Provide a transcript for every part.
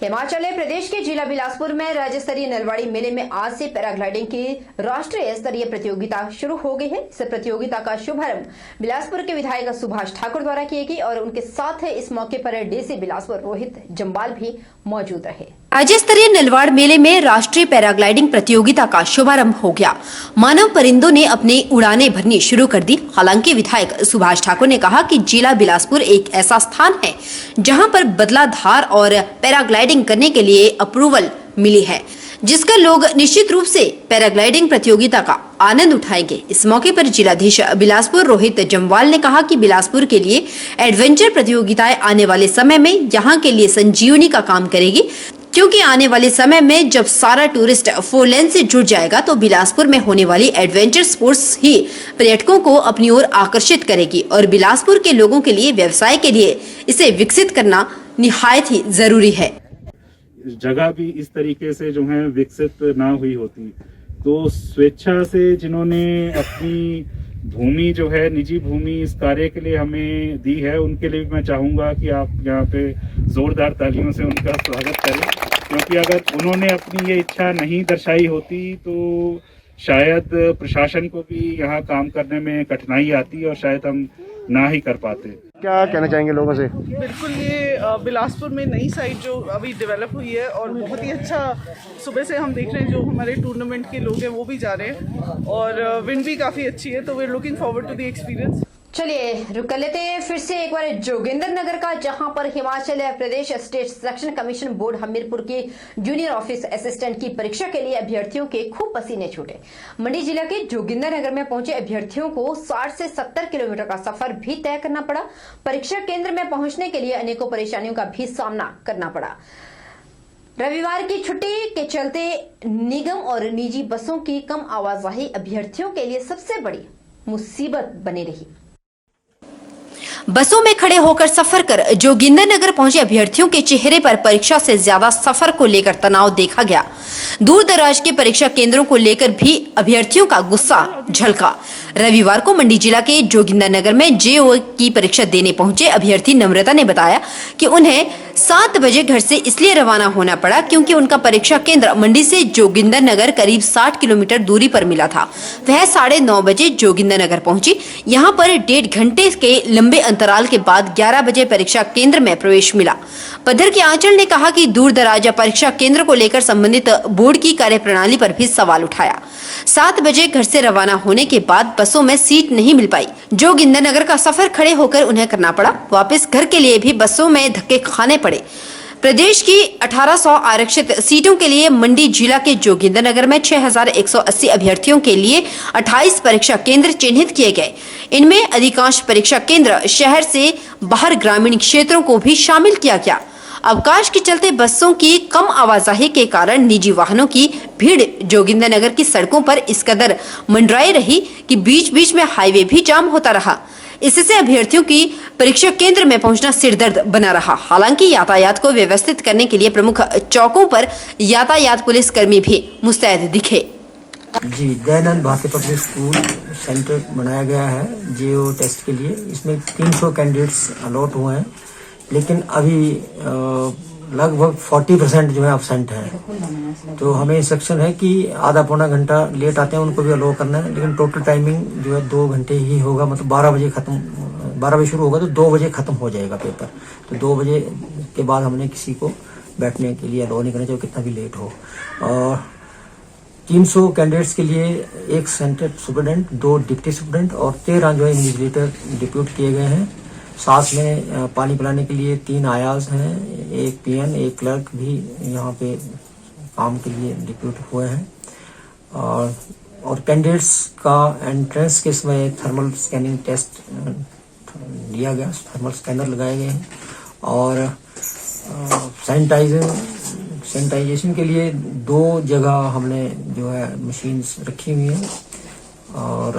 हिमाचल प्रदेश के जिला बिलासपुर में राज्य स्तरीय नलवाड़ी मेले में आज से पैराग्लाइडिंग की राष्ट्रीय स्तरीय प्रतियोगिता शुरू हो गई है। इस प्रतियोगिता का शुभारंभ बिलासपुर के विधायक सुभाष ठाकुर द्वारा किए गई और उनके साथ इस मौके पर डीसी बिलासपुर रोहित जम्वाल भी मौजूद रहे। राज्य स्तरीय नलवाड़ मेले में राष्ट्रीय पैराग्लाइडिंग प्रतियोगिता का शुभारंभ हो गया। मानव परिंदों ने अपनी उड़ानें भरनी शुरू कर दी। हालांकि विधायक सुभाष ठाकुर ने कहा कि जिला बिलासपुर एक ऐसा स्थान है जहां पर बदलाधार और पैराग्लाइडिंग करने के लिए अप्रूवल मिली है, जिसका लोग निश्चित रूप से पैराग्लाइडिंग प्रतियोगिता का आनंद उठाएंगे। इस मौके पर जिलाधीश बिलासपुर रोहित जम्वाल ने कहा कि बिलासपुर के लिए एडवेंचर प्रतियोगिताएं आने वाले समय में यहां के लिए संजीवनी का काम करेगी, क्योंकि आने वाले समय में जब सारा टूरिस्ट 4 लेन से जुड़ जाएगा तो बिलासपुर में होने वाली एडवेंचर स्पोर्ट्स ही पर्यटकों को अपनी ओर आकर्षित करेगी और बिलासपुर के लोगों के लिए व्यवसाय के लिए इसे विकसित करना निहायत ही जरूरी है। जगह भी इस तरीके से जो है विकसित ना हुई होती तो स्वेच्छा से जिन्होंने अपनी भूमि जो है निजी भूमि इस कार्य के लिए हमें दी है, उनके लिए भी मैं चाहूंगा कि आप यहाँ पे जोरदार तालियों से उनका स्वागत करें, क्योंकि अगर उन्होंने अपनी ये इच्छा नहीं दर्शाई होती तो शायद प्रशासन को भी यहाँ काम करने में कठिनाई आती और शायद हम ना ही कर पाते। क्या कहना चाहेंगे लोगों से? बिल्कुल, ये बिलासपुर में नई साइट जो अभी डेवलप हुई है और बहुत ही अच्छा, सुबह से हम देख रहे हैं जो हमारे टूर्नामेंट के लोग हैं वो भी जा रहे हैं और विंड भी काफ़ी अच्छी है, तो we are looking forward to the experience. चलिए रुक कर लेते हैं फिर से एक बार जोगिंदर नगर का, जहां पर Himachal Pradesh state selection commission board Hamirpur की जूनियर ऑफिस असिस्टेंट की परीक्षा के लिए अभ्यर्थियों के खूब पसीने छूटे। मंडी जिला के जोगिंदर नगर में पहुंचे अभ्यर्थियों को 60 से 70 किलोमीटर का सफर भी तय करना पड़ा। परीक्षा केंद्र में पहुंचने के लिए अनेकों परेशानियों का भी सामना करना पड़ा। रविवार की छुट्टी के चलते निगम और निजी बसों की कम आवाजाही अभ्यर्थियों के लिए सबसे बड़ी मुसीबत बनी रही। बसों में खड़े होकर सफर कर जोगिंदर नगर पहुंचे अभ्यर्थियों के चेहरे पर परीक्षा से ज्यादा सफर को लेकर तनाव देखा गया। दूर दराज के परीक्षा केंद्रों को लेकर भी अभ्यर्थियों का गुस्सा झलका। रविवार को मंडी जिला के जोगिंदर नगर में जेओ की परीक्षा देने पहुंचे अभ्यर्थी नम्रता ने बताया कि उन्हें 7 बजे घर से इसलिए रवाना होना पड़ा क्योंकि उनका परीक्षा केंद्र मंडी से जोगिंदर नगर करीब 60 किलोमीटर दूरी पर मिला था। वह 9:30 बजे जोगिंदर नगर पहुंची। यहाँ पर 1.5 घंटे के लंबे अंतराल के बाद 11 बजे परीक्षा केंद्र में प्रवेश मिला। पद्धर के आंचल ने कहा कि दूर दराज परीक्षा केंद्र को लेकर संबंधित बोर्ड की कार्यप्रणाली पर भी सवाल उठाया। 7 बजे घर से रवाना होने के बाद बसों में सीट नहीं मिल पाई। जोगिंदर नगर का सफर खड़े होकर उन्हें करना पड़ा। वापस घर के लिए भी बसों में धक्के खाने पड़े। प्रदेश की 1800 आरक्षित सीटों के लिए मंडी जिला के जोगिंदर नगर में 6180 अभ्यर्थियों के लिए 28 परीक्षा केंद्र चिन्हित किए गए। इनमें अधिकांश परीक्षा केंद्र शहर से बाहर ग्रामीण क्षेत्रों को भी शामिल किया गया। अवकाश के चलते बसों की कम आवाजाही के कारण निजी वाहनों की भीड़ जोगिंदर नगर की सड़कों पर इस कदर मंडराई रही कि बीच बीच में हाईवे भी जाम होता रहा। इससे अभ्यर्थियों की परीक्षा केंद्र में पहुंचना सिरदर्द बना रहा। हालांकि यातायात को व्यवस्थित करने के लिए प्रमुख चौकों पर यातायात पुलिस कर्मी भी मुस्तैद दिखे। जी, दयानंद भारतीय पब्लिक स्कूल सेंटर बनाया गया है जेओ टेस्ट के लिए। इसमें 300 कैंडिडेट्स अलॉट हुए हैं, लेकिन अभी लगभग 40% जो है अब्सेंट है। तो हमें इंस्ट्रक्शन है कि आधा पौना घंटा लेट आते हैं उनको भी अलो करना है, लेकिन टोटल टाइमिंग जो है 2 घंटे ही होगा। मतलब 12 बजे शुरू होगा तो 2 बजे खत्म हो जाएगा पेपर। तो 2 बजे के बाद हमने किसी को बैठने के लिए अलो नहीं करना, चाहे कितना भी लेट हो। और 300 कैंडिडेट्स के लिए 1 सेंटर सुपरिटेंडेंट, 2 डिप्टी सुपरिटेंडेंट और 13 जो है इन्विजिलेटर डिप्यूट किए गए हैं। साथ में पानी पिलाने के लिए 3 आयाज हैं, 1 पीएन, 1 क्लर्क भी यहाँ पे काम के लिए डिप्यूट हुए हैं। और कैंडिडेट्स का एंट्रेंस के समय थर्मल स्कैनिंग टेस्ट लिया गया, थर्मल स्कैनर लगाए गए हैं। और सैनिटाइजेशन के लिए 2 जगह हमने जो है मशीन्स रखी हुई हैं और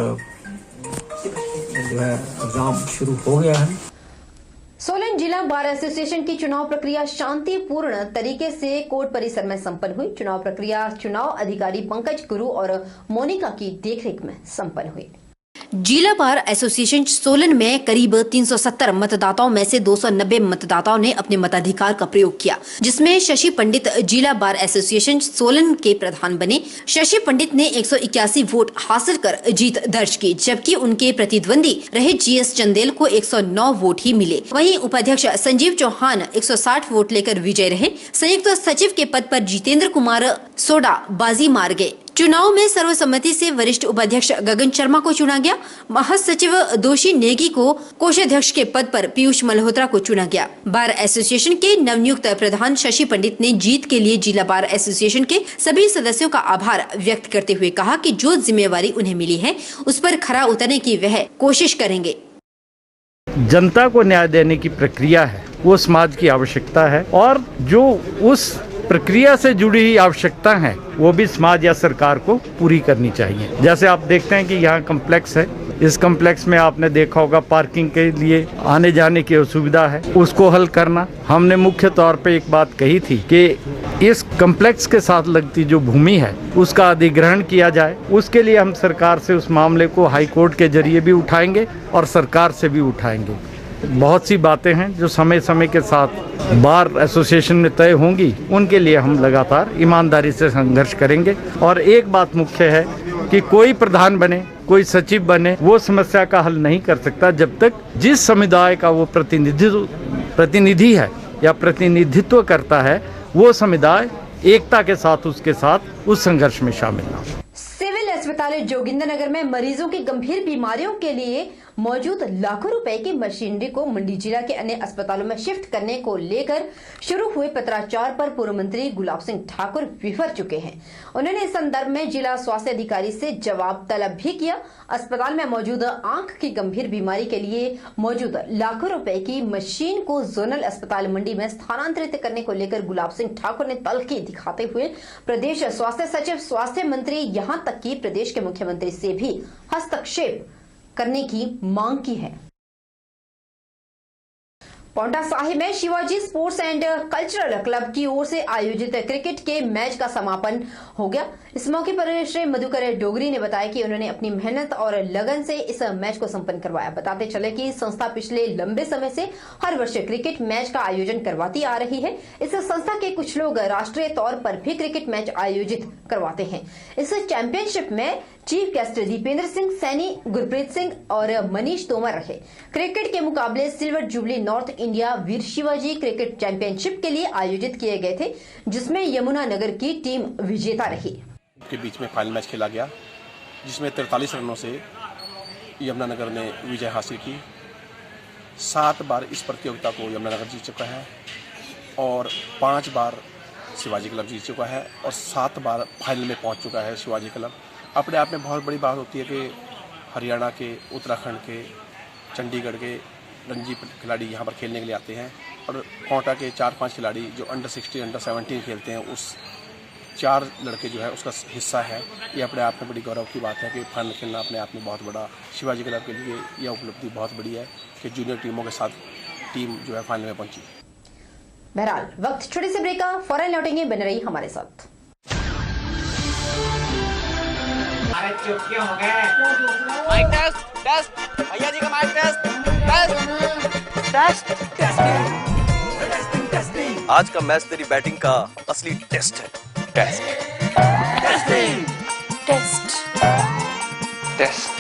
जो है एग्जाम शुरू हो गया है। सोलन जिला बार एसोसिएशन की चुनाव प्रक्रिया शांतिपूर्ण तरीके से कोर्ट परिसर में संपन्न हुई। चुनाव प्रक्रिया चुनाव अधिकारी पंकज गुरु और मोनिका की देखरेख में संपन्न हुई। जिला बार एसोसिएशन सोलन में करीब 370 मतदाताओं में से 290 मतदाताओं ने अपने मताधिकार का प्रयोग किया, जिसमें शशि पंडित जिला बार एसोसिएशन सोलन के प्रधान बने। शशि पंडित ने 181 वोट हासिल कर जीत दर्ज की, जबकि उनके प्रतिद्वंदी रहे जीएस चंदेल को 109 वोट ही मिले। वहीं उपाध्यक्ष संजीव चौहान 160 वोट लेकर विजय रहे। संयुक्त सचिव के पद पर जितेंद्र कुमार सोडा बाजी मार गए। चुनाव में सर्वसम्मति से वरिष्ठ उपाध्यक्ष गगन शर्मा को चुना गया। महासचिव दोषी नेगी को कोषाध्यक्ष के पद पर पीयूष मल्होत्रा को चुना गया। बार एसोसिएशन के नवनियुक्त प्रधान शशि पंडित ने जीत के लिए जिला बार एसोसिएशन के सभी सदस्यों का आभार व्यक्त करते हुए कहा कि जो जिम्मेवारी उन्हें मिली है उस पर खरा उतरने की वह कोशिश करेंगे। जनता को न्याय देने की प्रक्रिया है वो समाज की आवश्यकता है, और जो उस प्रक्रिया से जुड़ी हुई आवश्यकता है वो भी समाज या सरकार को पूरी करनी चाहिए। जैसे आप देखते हैं कि यहाँ कम्प्लेक्स है, इस कम्प्लेक्स में आपने देखा होगा पार्किंग के लिए आने जाने की असुविधा है, उसको हल करना। हमने मुख्य तौर पे एक बात कही थी कि इस कम्प्लेक्स के साथ लगती जो भूमि है उसका अधिग्रहण किया जाए। उसके लिए हम सरकार से उस मामले को हाई कोर्ट के जरिए भी उठाएंगे और सरकार से भी उठाएंगे। बहुत सी बातें हैं जो समय समय के साथ बार एसोसिएशन में तय होंगी, उनके लिए हम लगातार ईमानदारी से संघर्ष करेंगे। और एक बात मुख्य है कि कोई प्रधान बने, कोई सचिव बने, वो समस्या का हल नहीं कर सकता जब तक जिस समुदाय का वो प्रतिनिधि है या प्रतिनिधित्व करता है वो समुदाय एकता के साथ उसके साथ उस संघर्ष में शामिल ना हो। सिविल अस्पताल जोगिंदरनगर में मरीजों की गंभीर बीमारियों के लिए मौजूद लाखों रुपए की मशीनरी को मंडी जिला के अन्य अस्पतालों में शिफ्ट करने को लेकर शुरू हुए पत्राचार पर पूर्व मंत्री गुलाब सिंह ठाकुर विफर चुके हैं। उन्होंने इस संदर्भ में जिला स्वास्थ्य अधिकारी से जवाब तलब भी किया। अस्पताल में मौजूद आंख की गंभीर बीमारी के लिए मौजूद लाखों रुपए की मशीन को जोनल अस्पताल मंडी में स्थानांतरित करने को लेकर गुलाब सिंह ठाकुर ने तल्खी दिखाते हुए प्रदेश स्वास्थ्य सचिव, स्वास्थ्य मंत्री, यहाँ तक कि प्रदेश के मुख्यमंत्री से भी हस्तक्षेप करने की मांग की है। पांवटा साहिब में Shivaji sports and cultural club की ओर से आयोजित क्रिकेट के मैच का समापन हो गया। इस मौके पर श्री मधुकर डोगरी ने बताया कि उन्होंने अपनी मेहनत और लगन से इस मैच को संपन्न करवाया। बताते चले कि संस्था पिछले लंबे समय से हर वर्ष क्रिकेट मैच का आयोजन करवाती आ रही है। इस संस्था के कुछ लोग राष्ट्रीय तौर पर भी क्रिकेट मैच आयोजित करवाते हैं। इस चैंपियनशिप में चीफ गेस्ट दीपेंद्र सिंह सैनी, गुरप्रीत सिंह और मनीष तोमर रहे। क्रिकेट के मुकाबले सिल्वर जुबली नॉर्थ इंडिया वीर शिवाजी क्रिकेट चैंपियनशिप के लिए आयोजित किए गए थे, जिसमें यमुनानगर की टीम विजेता रही। के बीच में फाइनल मैच खेला गया, जिसमें 43 रनों से यमुनानगर ने विजय हासिल की। 7 बार इस प्रतियोगिता को यमुनानगर जीत चुका है और 5 बार शिवाजी क्लब जीत चुका है और 7 बार फाइनल में पहुंच चुका है शिवाजी क्लब। अपने आप में बहुत बड़ी बात होती है कि हरियाणा के, उत्तराखंड के, चंडीगढ़ के रणजी खिलाड़ी यहाँ पर खेलने के लिए आते हैं और कोटा के 4-5 खिलाड़ी जो अंडर 16, अंडर 17 खेलते हैं, उस 4 लड़के जो है उसका हिस्सा है। ये अपने आप में बड़ी गौरव की बात है कि फाइनल खेलना अपने आप में बहुत बड़ा शिवाजी क्लब के लिए यह उपलब्धि बहुत बड़ी है कि जूनियर टीमों के साथ टीम जो है फाइनल में पहुंची। बहरहाल वक्त छोटे से ब्रेक का, फौरन लौटेंगे, बने रही हमारे साथ। माइक टेस्ट टेस्ट भैया जी का माइक टेस्ट टेस्ट। आज का मैच तेरी बैटिंग का असली टेस्ट है। टेस्ट टेस्टिंग टेस्ट टेस्ट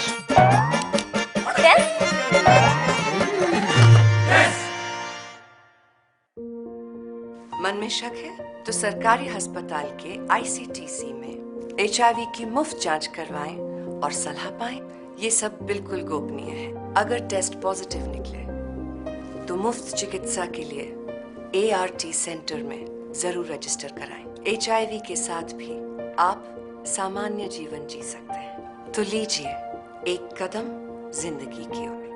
मन में शक है तो सरकारी अस्पताल के आईसीटीसी में HIV की मुफ्त जांच करवाएं और सलाह पाएं। ये सब बिल्कुल गोपनीय है। अगर टेस्ट पॉजिटिव निकले तो मुफ्त चिकित्सा के लिए ART सेंटर में जरूर रजिस्टर कराएं। HIV के साथ भी आप सामान्य जीवन जी सकते हैं। तो लीजिए एक कदम जिंदगी की ओर।